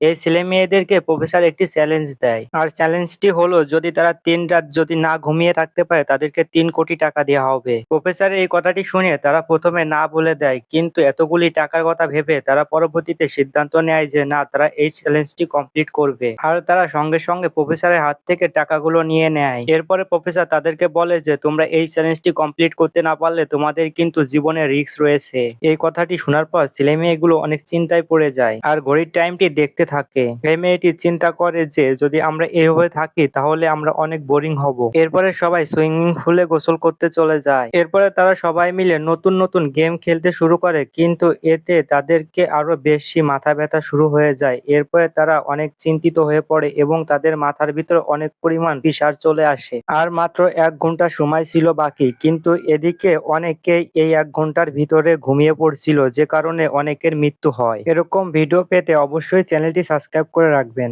এই ছেলে মেয়েদেরকে প্রফেসর একটি চ্যালেঞ্জ দেয়, আর চ্যালেঞ্জটি হলো যদি তারা 3 রাত যদি না ঘুমিয়ে থাকতে পারে তাদেরকে 3 কোটি টাকা দেওয়া হবে। প্রফেসরের এই কথাটি শুনে তারা প্রথমে না বলে দেয়, কিন্তু এতগুলি টাকার কথা ভেবে তারা পরবর্তীতে সিদ্ধান্ত নেয় যে না, তারা এই চ্যালেঞ্জটি কমপ্লিট করবে। আর তারা সঙ্গে সঙ্গে প্রফেসরের হাত থেকে টাকাগুলো নিয়ে নেয়। এরপরে প্রফেসর তাদেরকে বলে যে তোমরা এই চ্যালেঞ্জটি কমপ্লিট করতে না পারলে তোমাদের কিন্তু জীবনে রিস্ক রয়েছে। এই কথাটি শোনার পর ছেলে মেয়েগুলো অনেক চিন্তায় পড়ে যায় আর ঘড়ির টাইমটি দেখতে থাকে। এই মেয়েটি চিন্তা করে যে যদি আমরা এইভাবে থাকি তাহলে আমরা অনেক বোরিং হব। এরপরে সবাই সুইমিং পুলে গোসল করতে চলে যায়। এরপরে তারা সবাই মিলে নতুন নতুন গেম খেলতে শুরু করে, কিন্তু এতে তাদেরকে আরো বেশি মাথা ব্যথা শুরু হয়ে যায়। এরপরে তারা অনেক চিন্তিত হয়ে পড়ে এবং তাদের মাথার ভিতরে অনেক পরিমাণ প্রেসার চলে আসে। আর মাত্র 1 ঘন্টা সময় ছিল বাকি, কিন্তু এদিকে অনেকেই এই 1 ঘন্টার ভিতরে ঘুমিয়ে পড়ছিল, যে কারণে অনেকের মৃত্যু হয়। এরকম ভিডিও পেতে অবশ্যই চ্যানেলটি সাবস্ক্রাইব করে রাখবেন।